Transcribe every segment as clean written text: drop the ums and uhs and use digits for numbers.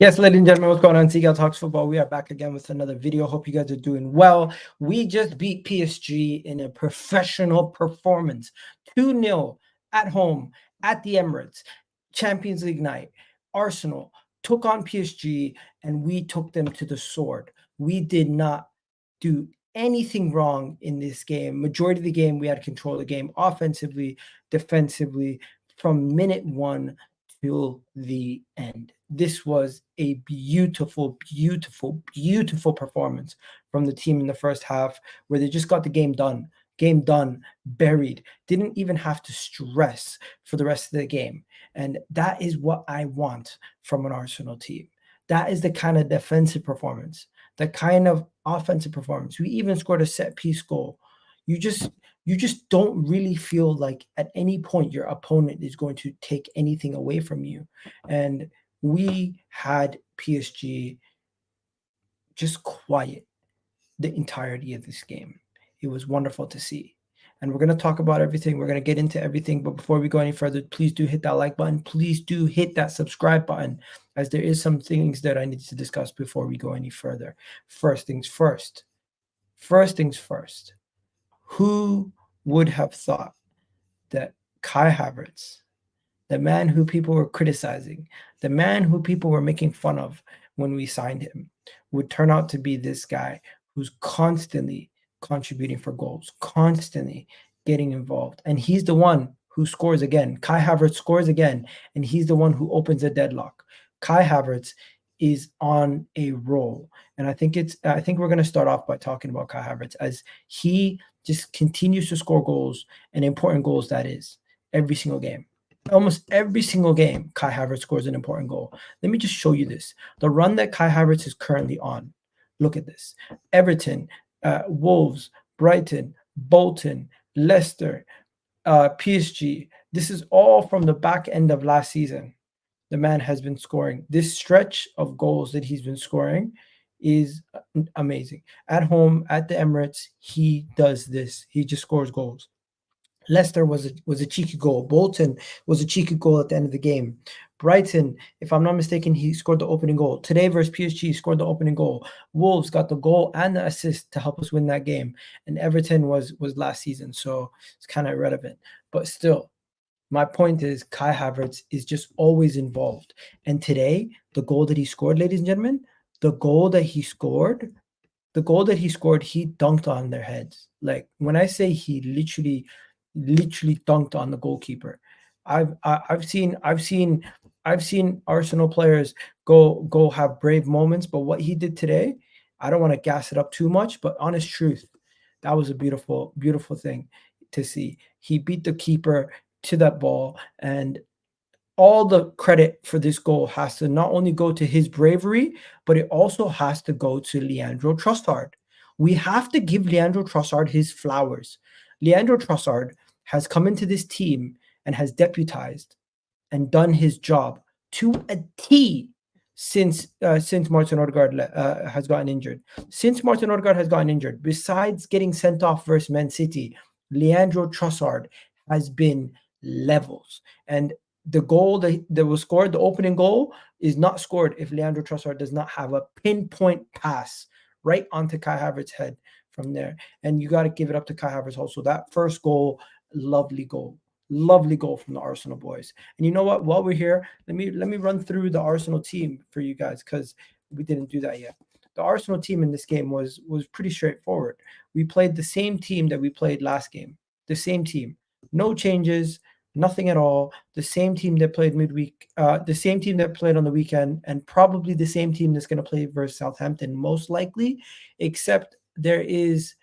Yes, ladies and gentlemen, what's going on? Seagull Talks Football. We are back again with another video. Hope you guys are doing well. We just beat PSG in a professional performance. 2-0 at home at the Emirates. Champions League night. Arsenal took on PSG and we took them to the sword. We did not do anything wrong in this game. Majority of the game, we had control of the game offensively, defensively, from minute one till the end. This was a beautiful, beautiful, beautiful performance from the team in the first half where they just got the game done. Game done, buried, didn't even have to stress for the rest of the game. And that is what I want from an Arsenal team. That is the kind of defensive performance, the kind of offensive performance. We even scored a set piece goal. You just don't really feel like at any point your opponent is going to take anything away from you. And we had PSG just quiet the entirety of this game. It was wonderful to see. And we're going to talk about everything. We're going to get into everything. But before we go any further, please do hit that like button. Please do hit that subscribe button, as there is some things that I need to discuss before we go any further. First things first. First things first. Who would have thought that Kai Havertz, the man who people were criticizing, the man who people were making fun of when we signed him, would turn out to be this guy who's constantly contributing for goals, constantly getting involved. And he's the one who scores again. Kai Havertz scores again, and he's the one who opens a deadlock. Kai Havertz is on a roll. And I think we're going to start off by talking about Kai Havertz, as he just continues to score goals, and important goals, that is, every single game. Almost every single game, Kai Havertz scores an important goal. Let me just show you this. The run that Kai Havertz is currently on. Look at this. Everton, Wolves, Brighton, Bolton, Leicester, PSG. This is all from the back end of last season. The man has been scoring. This stretch of goals that he's been scoring is amazing. At home, at the Emirates, he does this. He just scores goals. Leicester was a cheeky goal. Bolton was a cheeky goal at the end of the game. Brighton, if I'm not mistaken, he scored the opening goal. Today versus PSG, scored the opening goal. Wolves got the goal and the assist to help us win that game. And Everton was last season, so it's kind of irrelevant. But still, my point is Kai Havertz is just always involved. And today, the goal that he scored, ladies and gentlemen, the goal that he scored, he dunked on their heads. Like, when I say he literally dunked on the goalkeeper. I've seen Arsenal players go have brave moments, but what he did today, I don't want to gas it up too much, but honest truth, that was a beautiful, beautiful thing to see. He beat the keeper to that ball, and all the credit for this goal has to not only go to his bravery, but it also has to go to Leandro Trossard. We have to give Leandro Trossard his flowers. Leandro Trossard has come into this team and has deputized and done his job to a T since Martin Odegaard has gotten injured. Since Martin Odegaard has gotten injured, besides getting sent off versus Man City, Leandro Trossard has been levels. And the goal that was scored, the opening goal, is not scored if Leandro Trossard does not have a pinpoint pass right onto Kai Havertz's head from there. And you got to give it up to Kai Havertz also. That first goal, lovely goal from the Arsenal boys. And you know what? While we're here, let me run through the Arsenal team for you guys, because we didn't do that yet. The Arsenal team in this game was pretty straightforward. We played the same team that we played last game. The same team. No changes. Nothing at all. The same team that played midweek, the same team that played on the weekend, and probably the same team that's going to play versus Southampton, most likely, except there is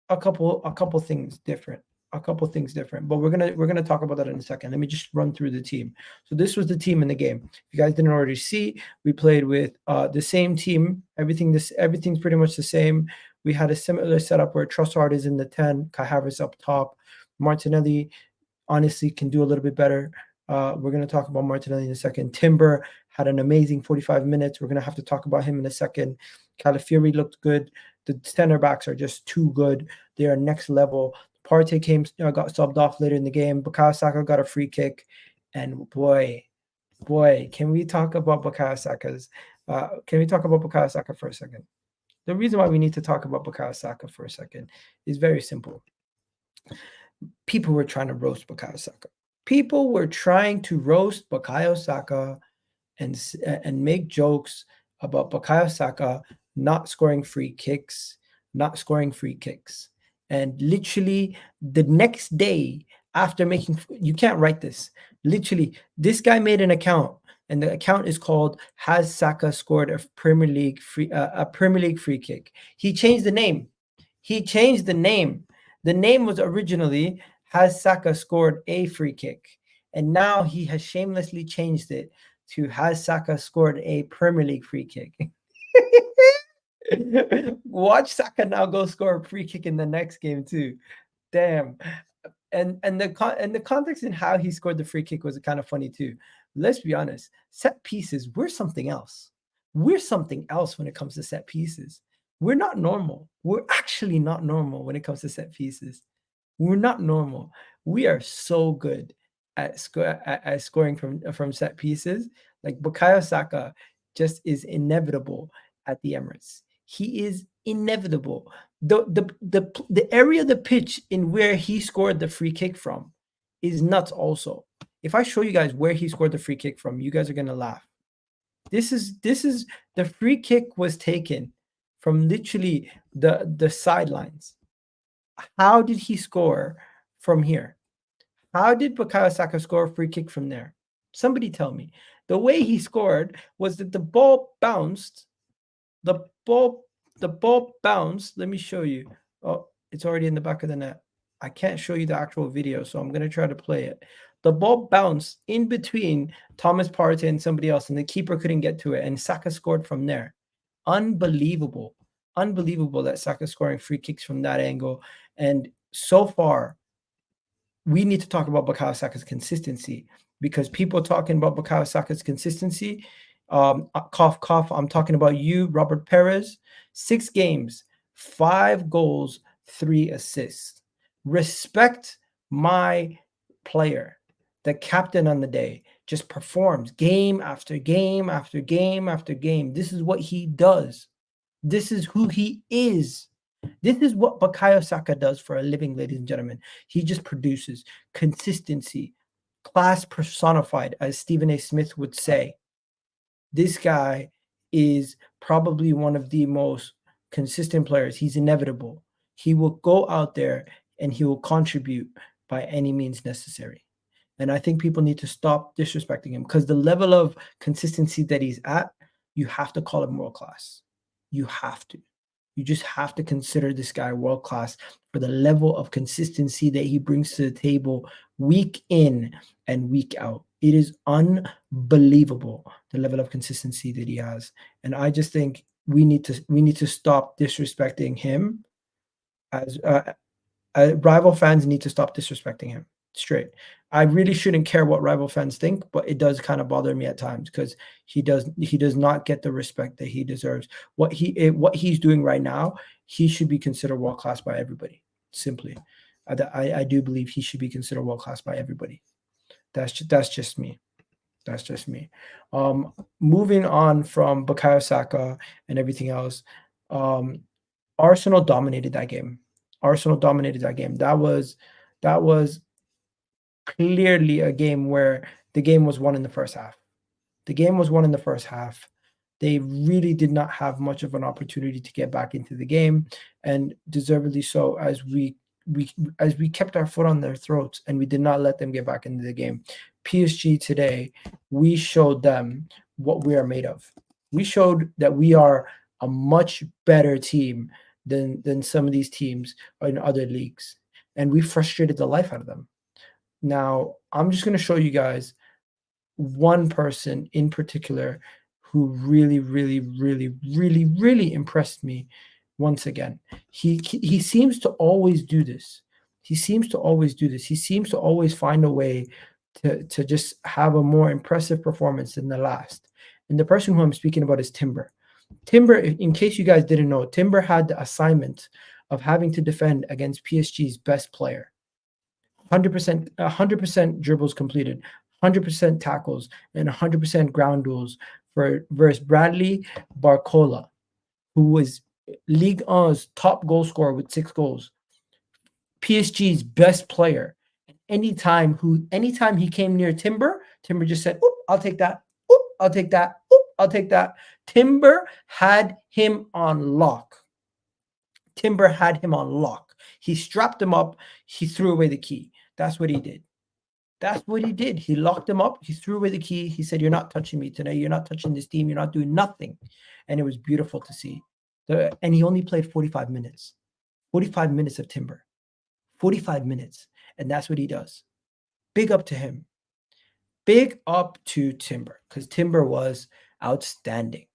a couple things different. But we're gonna talk about that in a second. Let me just run through the team. So this was the team in the game. If you guys didn't already see, we played with the same team. Everything's pretty much the same. We had a similar setup where Trossard is in the 10, Kai Havertz up top. Martinelli honestly can do a little bit better. We're going to talk about Martinelli in a second. Timber had an amazing 45 minutes. We're going to have to talk about him in a second. Calafiori looked good. The center backs are just too good. They are next level. Partey got subbed off later in the game. Bukayo Saka got a free kick. And boy, Boy, can we talk about Bukayo Saka's? Can we talk about Bukayo Saka for a second? The reason why we need to talk about Bukayo Saka for a second is very simple. People were trying to roast Bukayo Saka. People were trying to roast Bukayo Saka and make jokes about Bukayo Saka not scoring free kicks, And literally the next day after you can't write this. Literally, this guy made an account, and the account is called "Has Saka Scored a Premier League free kick?" He changed the name. The name was originally "Has Saka Scored a Free Kick?" And now he has shamelessly changed it to "Has Saka Scored a Premier League free kick?" Watch Saka now go score a free kick in the next game too. Damn. And the context in how he scored the free kick was kind of funny too. Let's be honest, set pieces, we're something else. We're something else when it comes to set pieces. We're not normal. We're actually not normal when it comes to set pieces. We're not normal. We are so good at scoring from set pieces. Like Bukayo Saka just is inevitable at the Emirates. He is inevitable. The area of the pitch in where he scored the free kick from is nuts also. If I show you guys where he scored the free kick from, you guys are gonna laugh. This is the free kick was taken from literally the sidelines. How did he score from here? How did Bukayo Saka score a free kick from there? Somebody tell me. The way he scored was that the ball bounced. The ball bounced. Let me show you. Oh, it's already in the back of the net. I can't show you the actual video, so I'm going to try to play it. The ball bounced in between Thomas Partey and somebody else, and the keeper couldn't get to it, and Saka scored from there. Unbelievable. Unbelievable that Saka scoring free kicks from that angle. And so far, we need to talk about Bukayo Saka's consistency, because people talking about Bukayo Saka's consistency, cough, cough, I'm talking about you, Robert Perez. 6 games, 5 goals, 3 assists. Respect my player. The captain on the day just performs game after game after game after game. This is what he does. This is who he is. This is what Bukayo Saka does for a living, ladies and gentlemen. He just produces consistency, class personified, as Stephen A. Smith would say. This guy is probably one of the most consistent players. He's inevitable. He will go out there and he will contribute by any means necessary. And I think people need to stop disrespecting him, because the level of consistency that he's at, you have to call him world class. You have to. You just have to consider this guy world class for the level of consistency that he brings to the table week in and week out. It is unbelievable, the level of consistency that he has. And I just think we need to stop disrespecting him. As rival fans need to stop disrespecting him straight. I really shouldn't care what rival fans think, but it does kind of bother me at times, because he does not get the respect that he deserves. What he's doing right now, he should be considered world class by everybody. Simply, I do believe he should be considered world class by everybody. That's just me. That's just me. Moving on from Bukayo Saka and everything else, Arsenal dominated that game. That was clearly a game where the game was won in the first half. They really did not have much of an opportunity to get back into the game, and deservedly so, as we kept our foot on their throats and we did not let them get back into the game. PSG today, we showed them what we are made of. We showed that we are a much better team than some of these teams in other leagues, and we frustrated the life out of them. Now, I'm just going to show you guys one person in particular who really, really, really, really, really impressed me once again. He seems to always do this. He seems to always find a way to just have a more impressive performance than the last. And the person who I'm speaking about is Timber. Timber, in case you guys didn't know, Timber had the assignment of having to defend against PSG's best player. 100% dribbles completed, 100% tackles and 100% ground duels for versus Bradley Barcola, who was Ligue 1's top goal scorer with 6 goals, PSG's best player. Anytime he came near Timber, Timber just said, "Oop, I'll take that. Oop, I'll take that. Oop, I'll take that." Timber had him on lock. Timber had him on lock. He strapped him up. He threw away the key. That's what he did. That's what he did. He locked him up. He threw away the key. He said, "You're not touching me today. You're not touching this team. You're not doing nothing." And it was beautiful to see. And he only played 45 minutes. 45 minutes of Timber. 45 minutes. And that's what he does. Big up to him. Big up to Timber, because Timber was outstanding.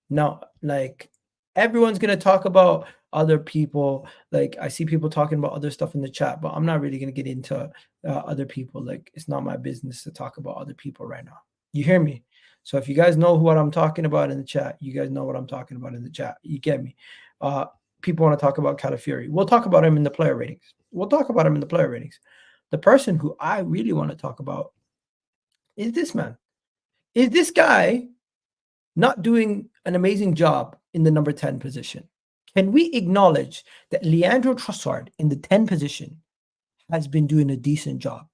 Now, like, everyone's going to talk about other people. Like, I see people talking about other stuff in the chat, but I'm not really going to get into other people. Like, it's not my business to talk about other people right now. You hear me? So if you guys know what I'm talking about in the chat, you guys know what I'm talking about in the chat. You get me? People want to talk about Calafiori. We'll talk about him in the player ratings. The person who I really want to talk about is this man. Is this guy not doing an amazing job in the number 10 position? Can we acknowledge that Leandro Trossard in the 10 position has been doing a decent job?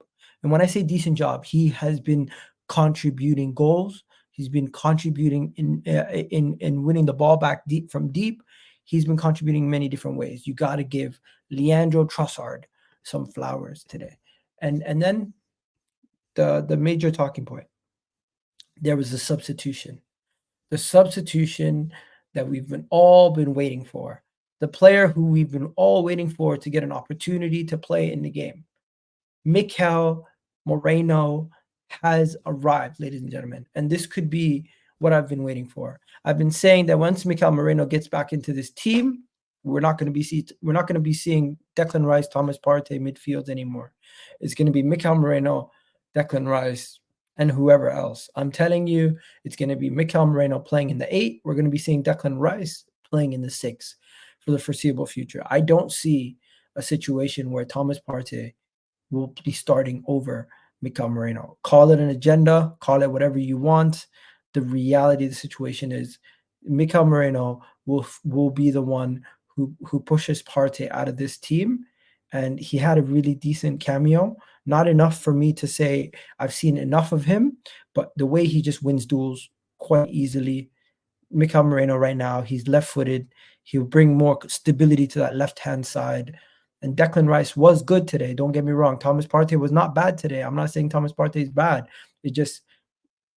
And when I say decent job, he has been contributing goals. He's been contributing in winning the ball back from deep. He's been contributing in many different ways. You got to give Leandro Trossard some flowers today. And then the major talking point, there was a substitution. The substitution that we've all been waiting for. The player who we've been all waiting for to get an opportunity to play in the game. Mikel Merino has arrived, ladies and gentlemen. And this could be what I've been waiting for. I've been saying that once Mikel Merino gets back into this team, we're not going to be seeing Declan Rice, Thomas Partey midfield anymore. It's going to be Mikel Merino, Declan Rice, and whoever else. I'm telling you, it's going to be Mikel Merino playing in the 8. We're going to be seeing Declan Rice playing in the 6 for the foreseeable future. I don't see a situation where Thomas Partey will be starting over Mikel Merino. Call it an agenda, call it whatever you want. The reality of the situation is Mikel Merino will be the one who pushes Partey out of this team. And he had a really decent cameo. Not enough for me to say I've seen enough of him, but the way he just wins duels quite easily. Mikel Merino right now, he's left-footed. He'll bring more stability to that left-hand side. And Declan Rice was good today. Don't get me wrong. Thomas Partey was not bad today. I'm not saying Thomas Partey is bad. It just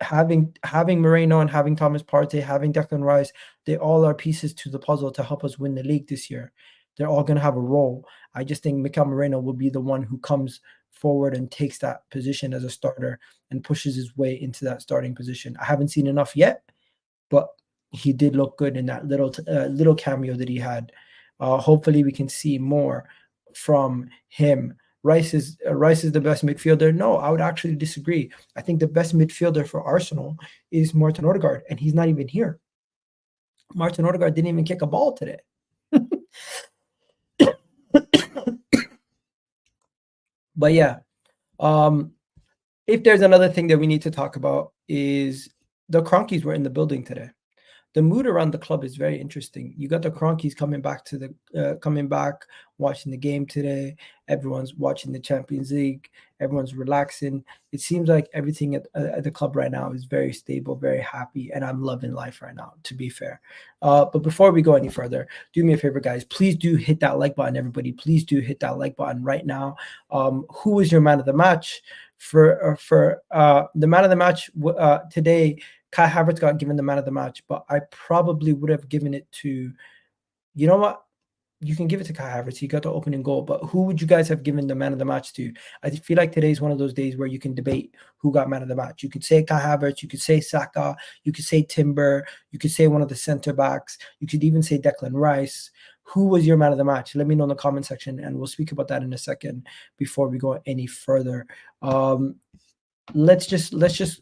having Merino and having Thomas Partey, having Declan Rice, they all are pieces to the puzzle to help us win the league this year. They're all going to have a role. I just think Mikel Merino will be the one who comes forward and takes that position as a starter and pushes his way into that starting position. I haven't seen enough yet, but he did look good in that little cameo that he had. Hopefully we can see more from him. Rice is the best midfielder. No, I would actually disagree. I think the best midfielder for Arsenal is Martin Odegaard, and he's not even here. Martin Odegaard didn't even kick a ball today. But yeah, if there's another thing that we need to talk about is the Cronkies were in the building today. The mood around the club is very interesting. You got the Cronkies coming back, watching the game today. Everyone's watching the Champions League. Everyone's relaxing. It seems like everything at the club right now is very stable, very happy, and I'm loving life right now, to be fair. But before we go any further, do me a favor, guys. Please do hit that like button, everybody. Please do hit that like button right now. Who is your man of the match? For the man of the match today, Kai Havertz got given the man of the match, but I probably would have given it to, you know what? You can give it to Kai Havertz. He got the opening goal, but who would you guys have given the man of the match to? I feel like today is one of those days where you can debate who got man of the match. You could say Kai Havertz, you could say Saka, you could say Timber, you could say one of the center backs, you could even say Declan Rice. Who was your man of the match? Let me know in the comment section, and we'll speak about that in a second before we go any further. Let's just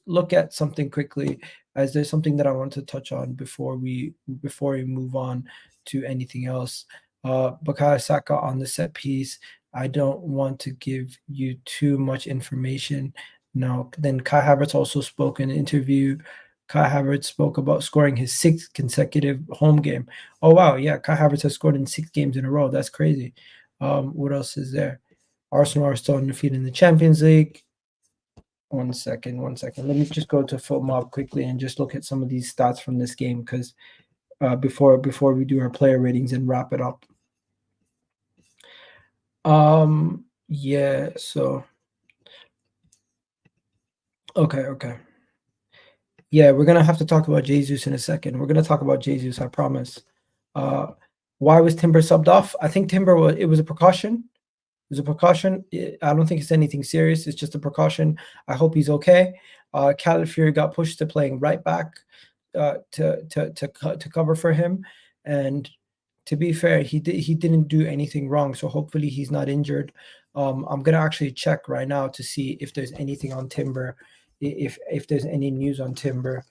look at something quickly, as there's something that I want to touch on before we move on to anything else. Bukayo Saka on the set piece. I don't want to give you too much information No. Then Kai Havertz also spoke in an interview. Kai Havertz spoke about scoring his 6th consecutive home game. Oh, wow. Yeah, Kai Havertz has scored in 6 games in a row. That's crazy. What else is there? Arsenal are still undefeated in the Champions League. One second. Let me just go to FootMob quickly and just look at some of these stats from this game because before we do our player ratings and wrap it up. Yeah, so okay. Yeah, we're gonna have to talk about Jesus in a second. We're gonna talk about Jesus, I promise. Why was Timber subbed off? I think it was a precaution. It was a precaution. I don't think it's anything serious. It's just a precaution. I hope he's okay. Calafiori got pushed to playing right back to cover for him, and to be fair, he didn't do anything wrong. So hopefully he's not injured. I'm gonna actually check right now to see if there's anything on Timber, if there's any news on Timber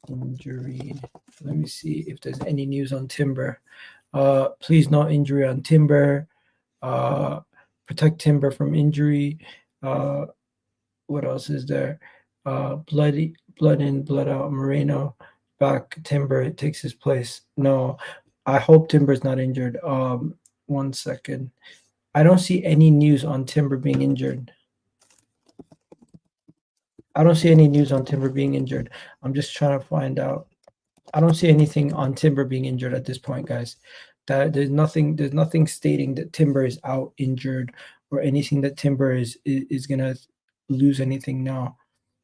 injury. Let me see if there's any news on Timber. Please no injury on Timber. Protect Timber from injury. What else is there? Blood in, blood out. Merino back. Timber takes his place. No, I hope Timber's not injured. 1 second. I don't see any news on Timber being injured. I don't see any news on Timber being injured. I'm just trying to find out. I don't see anything on Timber being injured at this point, guys. That there's nothing stating that Timber is out injured or anything that Timber is gonna lose anything. No,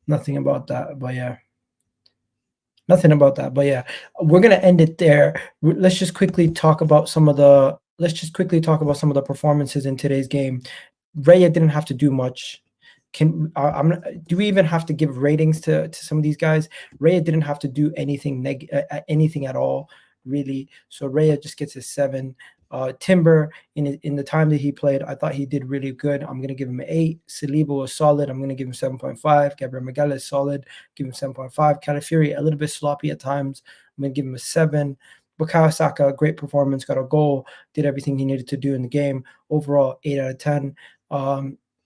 nothing about that. But yeah, nothing about that. But yeah, we're gonna end it there. Let's just quickly talk about some of the performances in today's game. Raya didn't have to do much. Do we even have to give ratings to some of these guys? Raya didn't have to do anything anything at all, really. So Raya just gets a 7. Timber in the time that he played, I thought he did really good. I'm gonna give him an 8. Saliba was solid. I'm gonna give him 7.5. Gabriel Miguel is solid. Give him 7.5. Calafiori a little bit sloppy at times. I'm gonna give him a 7. Bukayo Saka, great performance, got a goal, did everything he needed to do in the game. Overall, 8 out of 10.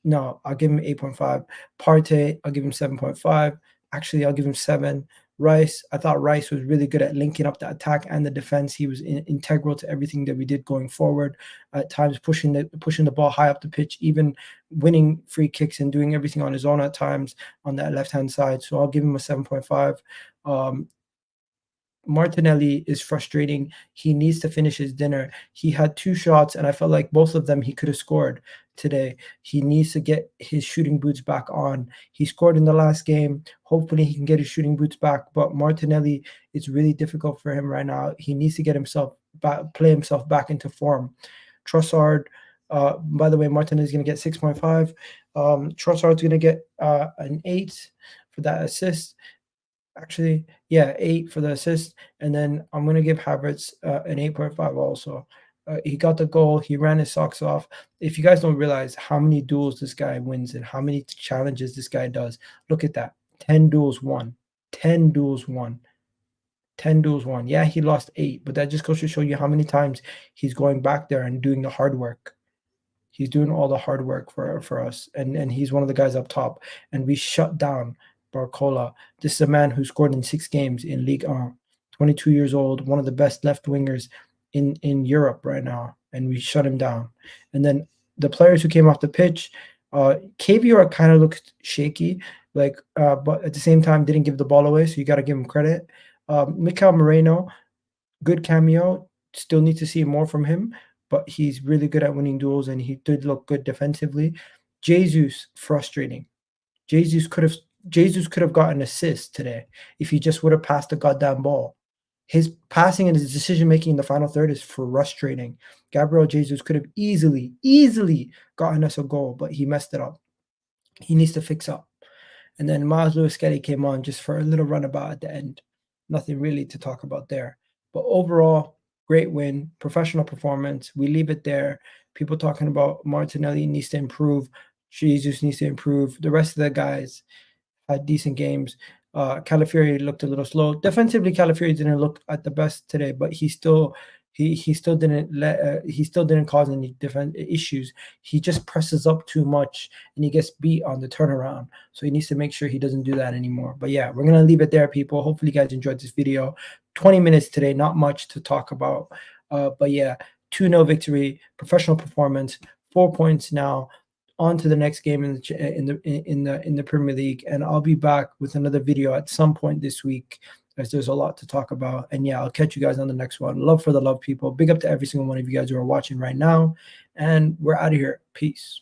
No, I'll give him 8.5. Partey, I'll give him 7.5. Actually, I'll give him 7. Rice, I thought Rice was really good at linking up the attack and the defense. He was integral to everything that we did going forward. At times, pushing the ball high up the pitch, even winning free kicks and doing everything on his own at times on that left-hand side. So I'll give him a 7.5. Martinelli is frustrating. He needs to finish his dinner. He had 2 shots, and I felt like both of them he could have scored today. He needs to get his shooting boots back on. He scored in the last game. Hopefully he can get his shooting boots back, but Martinelli, it's really difficult for him right now. He needs to get himself back, play himself back into form. Trossard, by the way, Martinelli is going to get 6.5. Trossard's going to get an 8 for that assist. Actually, yeah, 8 for the assist, and then I'm gonna give Havertz an 8.5 also. He got the goal. He ran his socks off. If you guys don't realize how many duels this guy wins and how many challenges this guy does, look at that. 10 duels won. 10 duels won. 10 duels won. Yeah, he lost 8, but that just goes to show you how many times he's going back there and doing the hard work. He's doing all the hard work for us, and he's one of the guys up top. And we shut down Barcola. This is a man who scored in 6 games in Ligue 1, 22 years old, one of the best left wingers in Europe right now, and we shut him down. And then the players who came off the pitch, KVR kind of looked shaky, but at the same time didn't give the ball away, so you got to give him credit. Mikel Merino, good cameo. Still need to see more from him, but he's really good at winning duels, and he did look good defensively. Jesus, frustrating. Jesus could have gotten an assist today if he just would have passed the goddamn ball. His passing and his decision-making in the final third is frustrating. Gabriel Jesus could have easily gotten us a goal, but he messed it up. He needs to fix up. And then Miles Lewis-Skelly came on just for a little runabout at the end. Nothing really to talk about there. But overall, great win, professional performance. We leave it there. People talking about Martinelli needs to improve. Jesus needs to improve. The rest of the guys had decent games. Calafiori looked a little slow. Defensively, Calafiori didn't look at the best today, but he still he still didn't cause any different issues. He just presses up too much and he gets beat on the turnaround. So he needs to make sure he doesn't do that anymore. But yeah, we're gonna leave it there, people. Hopefully you guys enjoyed this video. 20 minutes today, not much to talk about. But yeah, 2-0 victory, professional performance, 4 points now. On to the next game in the Premier League, and I'll be back with another video at some point this week, as there's a lot to talk about. And yeah, I'll catch you guys on the next one. Love for the love, people. Big up to every single one of you guys who are watching right now, and we're out of here. Peace.